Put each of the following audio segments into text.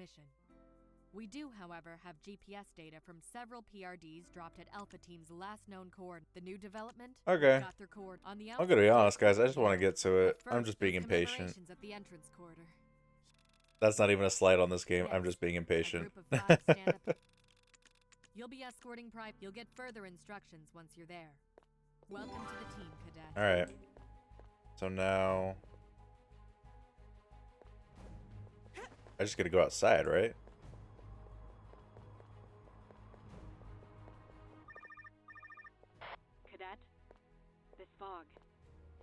mission. We do, however, have GPS data from several PRDs dropped at Alpha Team's last known coord. The new development Okay. got their coord on the I'm gonna be honest, guys. I just want to get to it. I'm just being impatient. At the entrance corridor. That's not even a slight on this game. I'm just being impatient. You'll be escorting Prime. You'll get further instructions once you're there. Welcome to the team, Cadet. Alright. So now... I just gotta go outside, right? Cadet, this fog,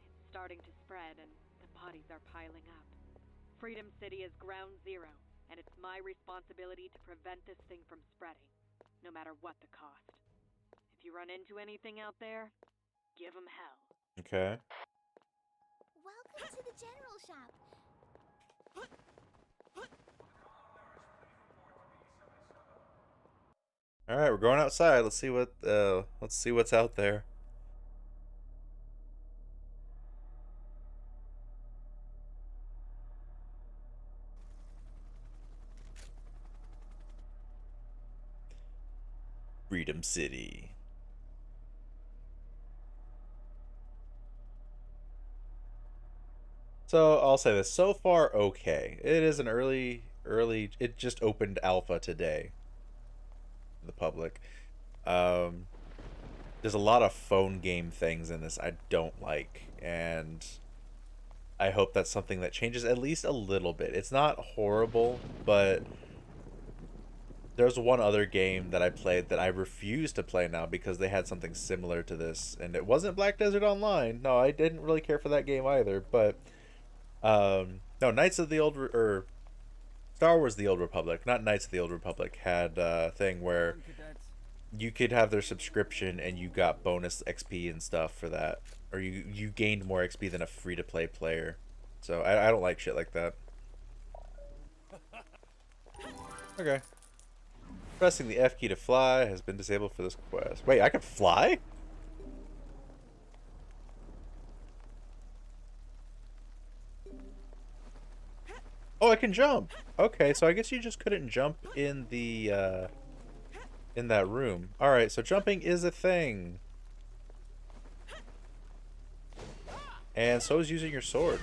it's starting to spread and the bodies are piling up. Freedom City is ground zero, and it's my responsibility to prevent this thing from spreading, no matter what the cost. If you run into anything out there, give them hell. Okay. Welcome to the general shop. All right, we're going outside. Let's see what's out there. Freedom City. So I'll say this: so far, okay. It is an early. It just opened alpha today. The public. There's a lot of phone game things in this I don't like, and I hope that's something that changes at least a little bit. It's not horrible, but there's one other game that I played that I refuse to play now because they had something similar to this, and it wasn't Black Desert Online. No, I didn't really care for that game either, but no, Knights of the Old or Star Wars: The Old Republic, not Knights of the Old Republic, had a thing where you could have their subscription and you got bonus XP and stuff for that, or you gained more XP than a free-to-play player. So I don't like shit like that. Okay. Pressing the F key to fly has been disabled for this quest. Wait, I can fly? Oh, I can jump. Okay, so I guess you just couldn't jump in the in that room. All right, so jumping is a thing. And so is using your sword.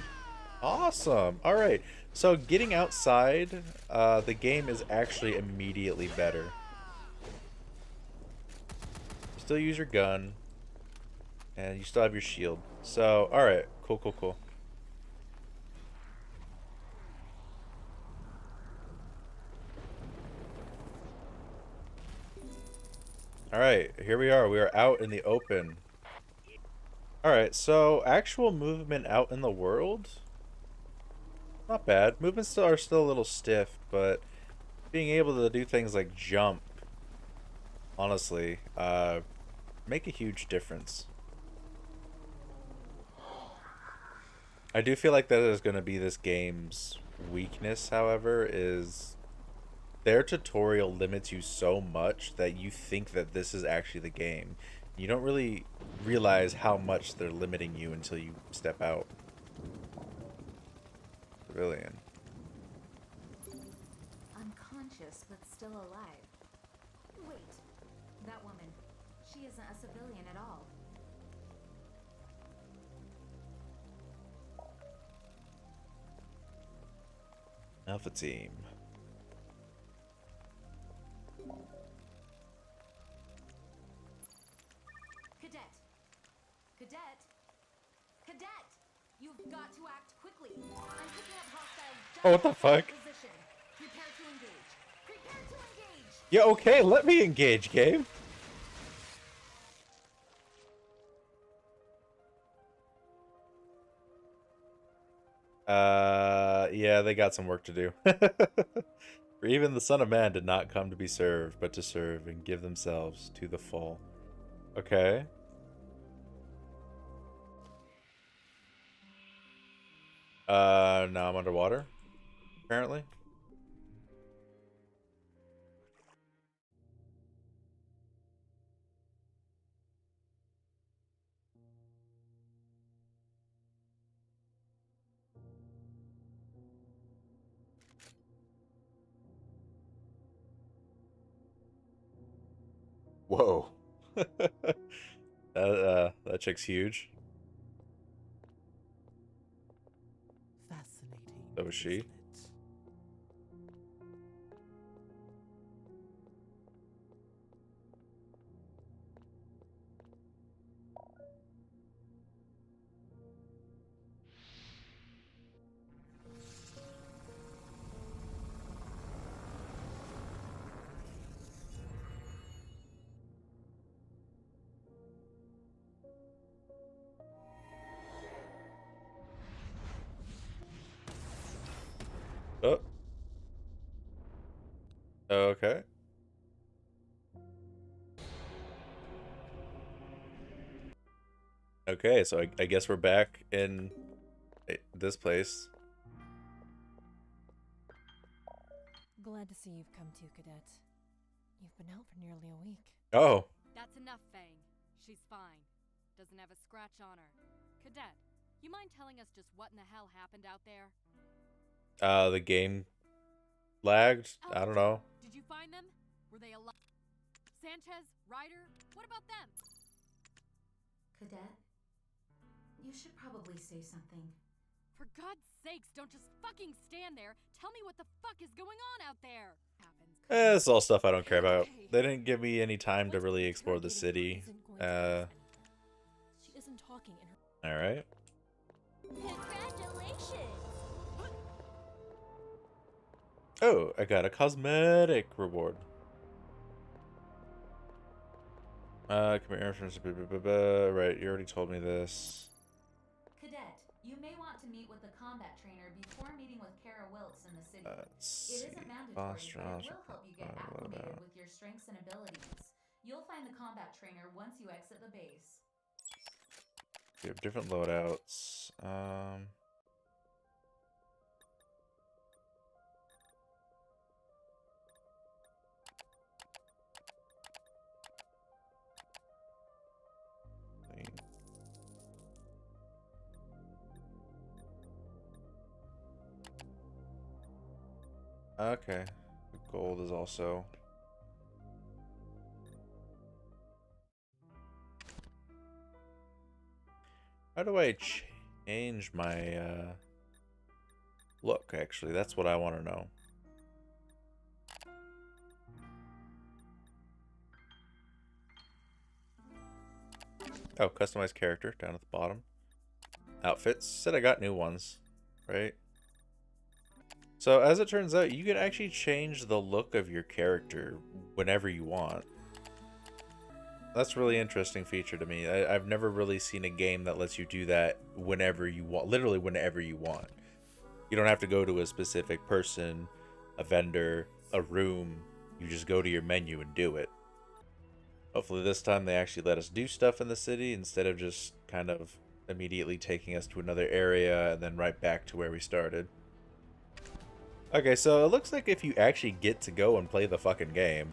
Awesome. All right. So getting outside, the game is actually immediately better. Still use your gun. And you still have your shield. So, all right. Cool, cool, cool. All right. Here we are. We are out in the open. All right. So actual movement out in the world, not bad. Movements are still a little stiff, but being able to do things like jump, honestly, make a huge difference. I do feel like that is going to be this game's weakness, however, is their tutorial limits you so much that you think that this is actually the game. You don't really realize how much they're limiting you until you step out. Civilian. Unconscious, but still alive. Wait, that woman, she isn't a civilian at all. Alpha Team. Cadet! Cadet! Cadet! You've got to act quickly. I'm picking up hostiles. Oh, what the fuck? Position. Prepare to engage. Prepare to engage! Yeah, okay, let me engage, game. Yeah, they got some work to do. For even the Son of Man did not come to be served, but to serve and give themselves to the full. Okay. Now I'm underwater, apparently. Whoa. That chick's huge. Fascinating. So is she. isn't it? Oh. Okay. Okay, so I guess we're back in this place. Glad to see you've come to, Cadet. You've been out for nearly a week. Oh. That's enough, Fang. She's fine. Doesn't have a scratch on her. Cadet, you mind telling us just what in the hell happened out there? The game lagged. I don't know. Did you find them? Were they alive? Sanchez, Ryder, what about them? Cadet, you should probably say something. For God's sakes, don't just fucking stand there. Tell me what the fuck is going on out there. Happens. It's all stuff I don't care about. They didn't give me any time to really explore the city. She isn't talking in her. All right. Congratulations! Oh, I got a cosmetic reward. Come here, right, you already told me this. Cadet, you may want to meet with the combat trainer before meeting with Kara Wilkes in the city. Let's It see. isn't mandatory, Boss but Josh, it will help you get acclimated with your strengths and abilities. You'll find the combat trainer once you exit the base. We have different loadouts. Okay. The gold is also. How do I change my look, actually? That's what I want to know. Oh, customize character down at the bottom. Outfits. Said I got new ones, right? So as it turns out, you can actually change the look of your character whenever you want. That's a really interesting feature to me. I've never really seen a game that lets you do that whenever you want. Literally whenever you want. You don't have to go to a specific person, a vendor, a room. You just go to your menu and do it. Hopefully this time they actually let us do stuff in the city instead of just kind of immediately taking us to another area and then right back to where we started. Okay, so it looks like if you actually get to go and play the fucking game,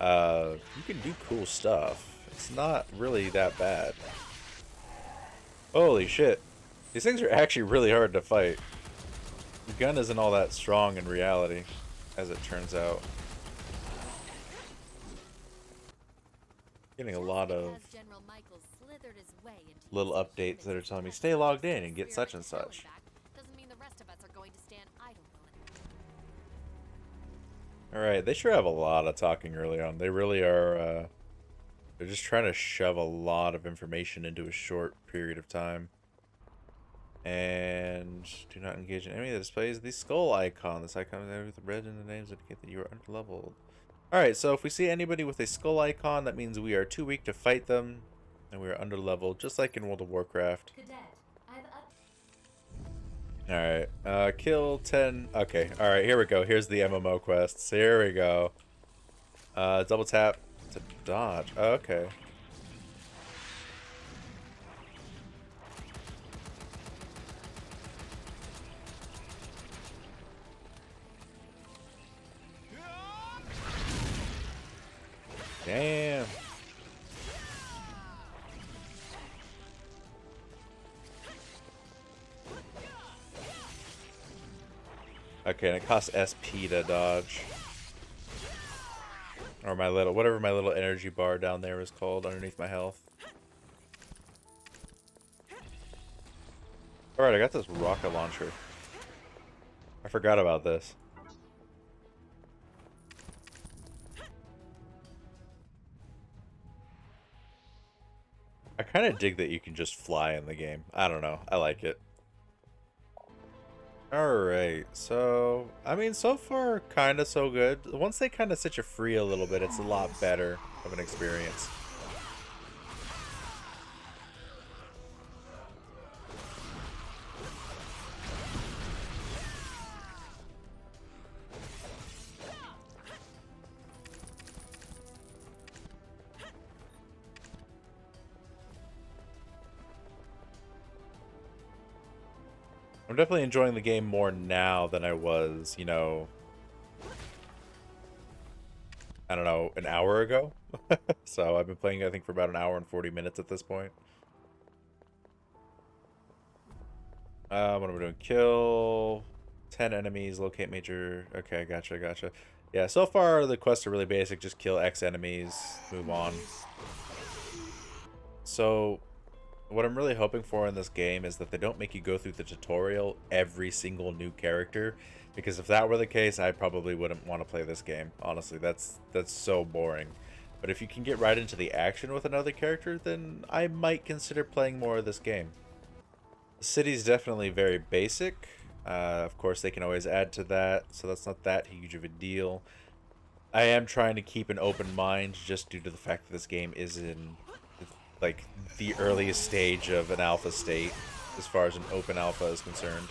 you can do cool stuff. It's not really that bad. Holy shit. These things are actually really hard to fight. The gun isn't all that strong in reality, as it turns out. Getting a lot of little updates that are telling me stay logged in and get such and such. Doesn't mean the rest of us are going to stand idle. Alright, they sure have a lot of talking early on. They really are, they're just trying to shove a lot of information into a short period of time. And do not engage in any that displays the skull icon. This icon with the red in the names indicate that you are underleveled. Alright, so if we see anybody with a skull icon, that means we are too weak to fight them. And we are underleveled, just like in World of Warcraft. Cadet, I've Alright, kill 10. Okay, alright, here we go. Here's the MMO quests. Here we go. Double tap to dodge. Okay. Damn. Okay, and it costs SP to dodge. Or my little, whatever my little energy bar down there is called underneath my health. Alright, I got this rocket launcher. I forgot about this. I kind of dig that you can just fly in the game. I don't know. I like it. Alright, so, I mean, so far, kind of so good. Once they kind of set you free a little bit, it's a lot better of an experience. I'm definitely enjoying the game more now than I was, you know, I don't know, an hour ago. So I've been playing, I think, for about an hour and 40 minutes at this point. What am I doing? Kill 10 enemies, locate major. Okay, gotcha. Yeah, so far the quests are really basic. Just kill X enemies, move on. So what I'm really hoping for in this game is that they don't make you go through the tutorial every single new character, because if that were the case, I probably wouldn't want to play this game. Honestly, that's so boring. But if you can get right into the action with another character, then I might consider playing more of this game. The city's definitely very basic. Of course, they can always add to that, so that's not that huge of a deal. I am trying to keep an open mind just due to the fact that this game is in like the earliest stage of an alpha state as far as an open alpha is concerned.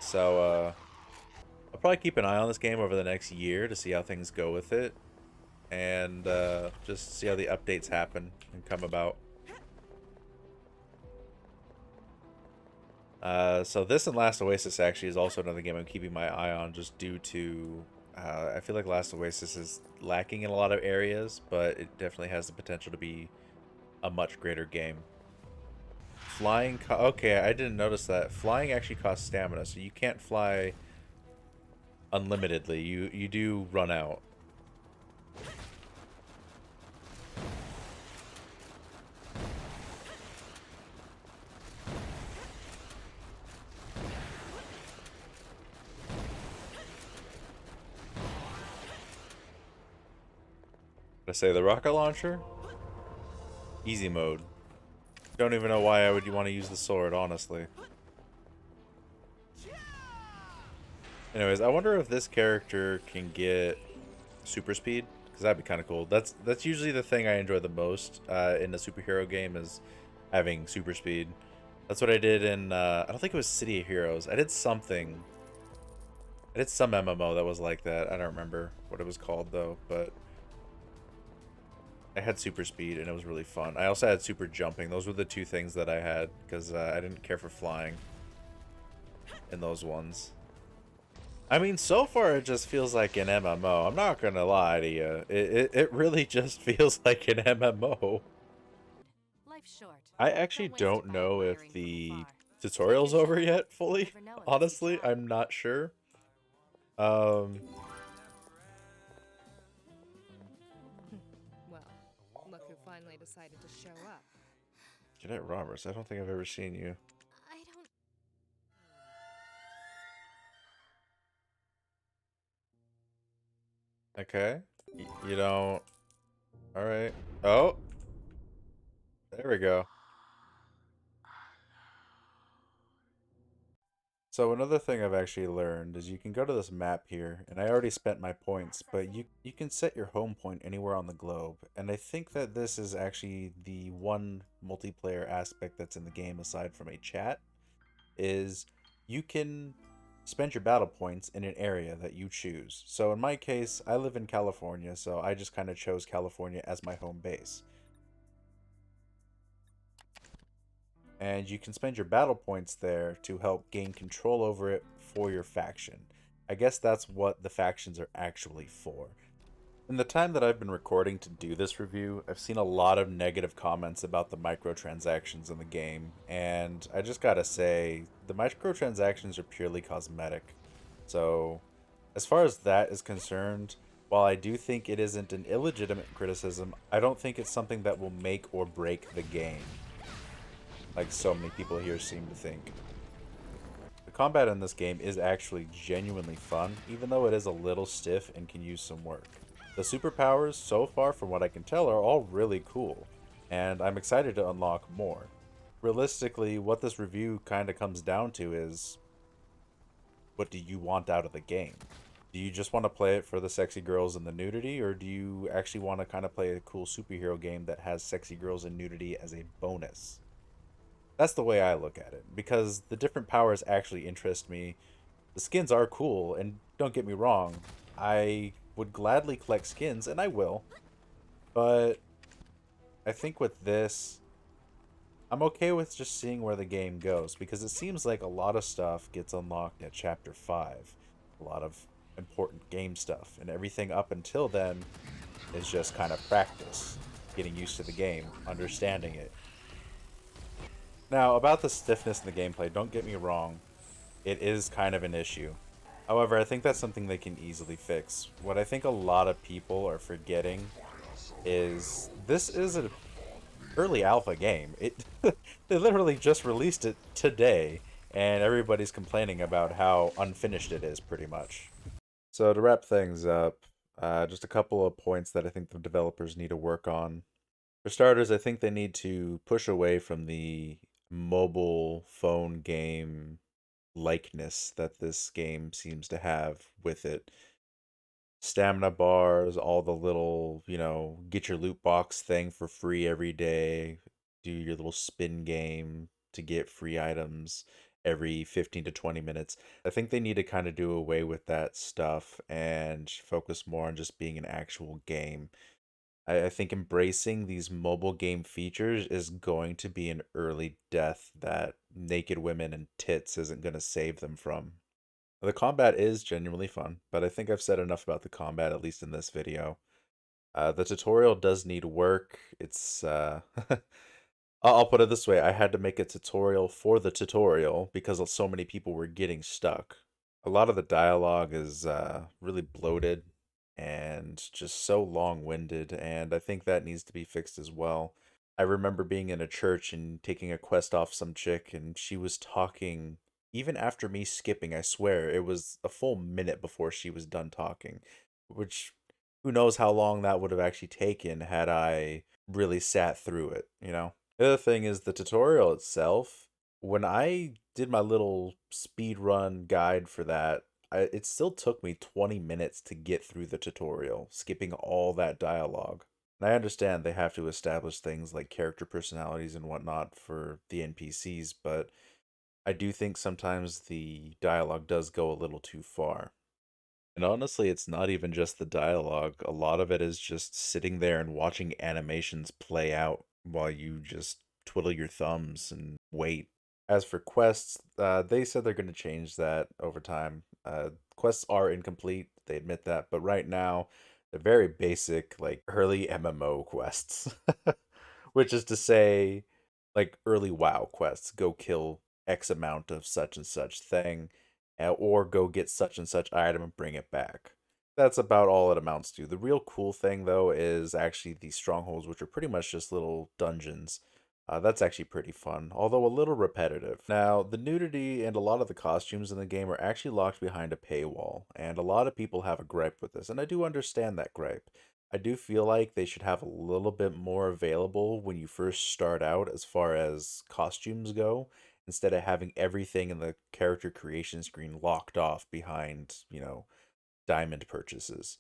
So I'll probably keep an eye on this game over the next year to see how things go with it, and just see how the updates happen and come about. So this and Last Oasis actually is also another game I'm keeping my eye on, just due to I feel like Last Oasis is lacking in a lot of areas, but it definitely has the potential to be a much greater game. Flying, okay, I didn't notice that. Flying actually costs stamina, so you can't fly unlimitedly. You do run out. Did I say the rocket launcher? Easy mode. Don't even know why I would want to use the sword, honestly. Anyways, I wonder if this character can get super speed, because that'd be kind of cool. That's usually the thing I enjoy the most in a superhero game, is having super speed. That's what I did in, I don't think it was City of Heroes. I did something. I did some MMO that was like that. I don't remember what it was called, though, but I had super speed, and it was really fun. I also had super jumping. Those were the two things that I had, because I didn't care for flying in those ones. I mean, so far it just feels like an MMO. I'm not gonna lie to you. It really just feels like an MMO. Life's short. I actually don't know if the tutorial's over yet fully. Honestly, I'm not sure. Well, look who finally decided to show up. Cadet Roberts, I don't think I've ever seen you. I don't. Okay. You don't... Alright. Oh! There we go. So another thing I've actually learned is you can go to this map here, and I already spent my points, but you can set your home point anywhere on the globe, and I think that this is actually the one multiplayer aspect that's in the game aside from a chat, is you can spend your battle points in an area that you choose. So in my case, I live in California, so I just kind of chose California as my home base. And you can spend your battle points there to help gain control over it for your faction. I guess that's what the factions are actually for. In the time that I've been recording to do this review, I've seen a lot of negative comments about the microtransactions in the game, and I just gotta say, the microtransactions are purely cosmetic. So, as far as that is concerned, While I do think it isn't an illegitimate criticism, I don't think it's something that will make or break the game, like so many people here seem to think. The combat in this game is actually genuinely fun, even though it is a little stiff and can use some work. The superpowers, so far from what I can tell, are all really cool, and I'm excited to unlock more. Realistically, what this review kind of comes down to is, what do you want out of the game? Do you just want to play it for the sexy girls and the nudity, or do you actually want to kind of play a cool superhero game that has sexy girls and nudity as a bonus? That's the way I look at it, because the different powers actually interest me. The skins are cool, and don't get me wrong, I would gladly collect skins, and I will, but I think with this, I'm okay with just seeing where the game goes, because it seems like a lot of stuff gets unlocked at Chapter 5. A lot of important game stuff, and everything up until then is just kind of practice, getting used to the game, understanding it. Now, about the stiffness in the gameplay, don't get me wrong, it is kind of an issue. However, I think that's something they can easily fix. What I think a lot of people are forgetting is this is an early alpha game. It they literally just released it today, and everybody's complaining about how unfinished it is, pretty much. So to wrap things up, just a couple of points that I think the developers need to work on. For starters, I think they need to push away from the mobile phone game likeness that this game seems to have with it. Stamina bars, all the little, get your loot box thing for free every day, do your little spin game to get free items every 15 to 20 minutes. I think they need to kind of do away with that stuff and focus more on just being an actual game. I think embracing these mobile game features is going to be an early death that naked women and tits isn't going to save them from. The combat is genuinely fun, but I think I've said enough about the combat, at least in this video. The tutorial does need work. It's, I'll put it this way, I had to make a tutorial for the tutorial because so many people were getting stuck. A lot of the dialogue is really bloated and just so long-winded, and I think that needs to be fixed as well. I remember being in a church and taking a quest off some chick, and she was talking, even after me skipping, I swear, it was a full minute before she was done talking, which who knows how long that would have actually taken had I really sat through it, you know? The other thing is the tutorial itself. When I did my little speed run guide for that, it still took me 20 minutes to get through the tutorial, skipping all that dialogue. And I understand they have to establish things like character personalities and whatnot for the NPCs, but I do think sometimes the dialogue does go a little too far. And honestly, it's not even just the dialogue. A lot of it is just sitting there and watching animations play out while you just twiddle your thumbs and wait. As for quests, they said they're going to change that over time. Quests are incomplete, they admit that, but right now, they're very basic, like early MMO quests, which is to say, like early WoW quests. Go kill X amount of such and such thing, or go get such and such item and bring it back. That's about all it amounts to. The real cool thing, though, is actually the strongholds, which are pretty much just little dungeons. That's actually pretty fun, although a little repetitive. Now, the nudity and a lot of the costumes in the game are actually locked behind a paywall, and a lot of people have a gripe with this, and I do understand that gripe. I do feel like they should have a little bit more available when you first start out as far as costumes go, instead of having everything in the character creation screen locked off behind, diamond purchases.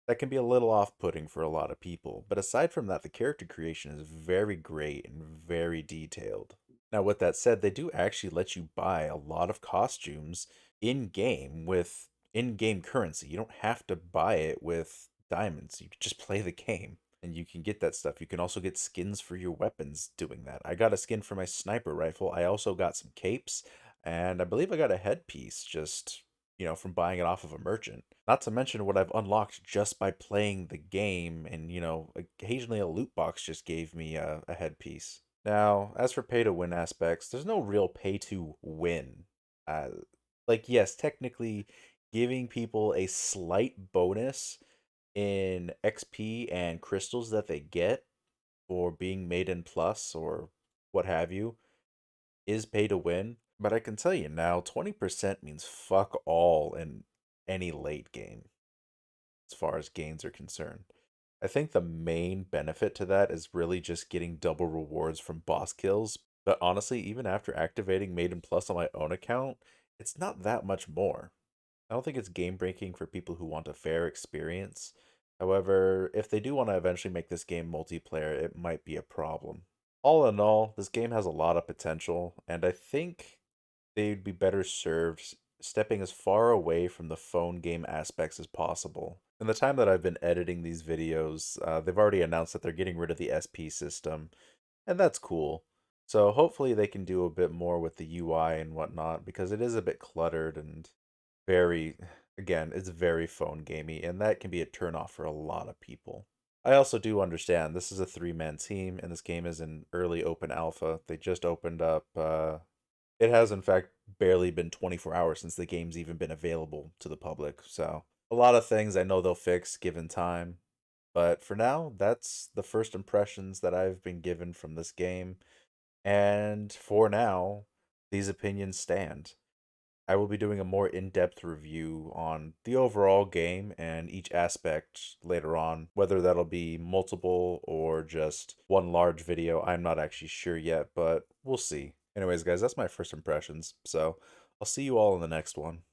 That can be a little off-putting for a lot of people, but aside from that, the character creation is very great and very detailed. Now, with that said, they do actually let you buy a lot of costumes in-game with in-game currency. You don't have to buy it with diamonds. You can just play the game and you can get that stuff. You can also get skins for your weapons doing that. I got a skin for my sniper rifle. I also got some capes, and I believe I got a headpiece just, from buying it off of a merchant. Not to mention what I've unlocked just by playing the game, and, occasionally a loot box just gave me a headpiece. Now, as for pay to win aspects, there's no real pay to win. Uh, like, yes, technically giving people a slight bonus in XP and crystals that they get for being Maiden Plus or what have you is pay to win. But I can tell you now, 20% means fuck all in any late game as far as gains are concerned. I think the main benefit to that is really just getting double rewards from boss kills. But honestly, even after activating Maiden Plus on my own account, it's not that much more. I don't think it's game breaking for people who want a fair experience. However, if they do want to eventually make this game multiplayer, it might be a problem. All in all, this game has a lot of potential, and I think they'd be better served stepping as far away from the phone game aspects as possible. In the time that I've been editing these videos, they've already announced that they're getting rid of the SP system, and that's cool. So hopefully they can do a bit more with the UI and whatnot, because it is a bit cluttered and very, again, it's very phone gamey, and that can be a turnoff for a lot of people. I also do understand this is a three-man team, and this game is in early open alpha. They just opened up. It has, in fact, barely been 24 hours since the game's even been available to the public. So a lot of things I know they'll fix given time. But for now, that's the first impressions that I've been given from this game. And for now, these opinions stand. I will be doing a more in-depth review on the overall game and each aspect later on. Whether that'll be multiple or just one large video, I'm not actually sure yet, but we'll see. Anyways, guys, that's my first impressions, so I'll see you all in the next one.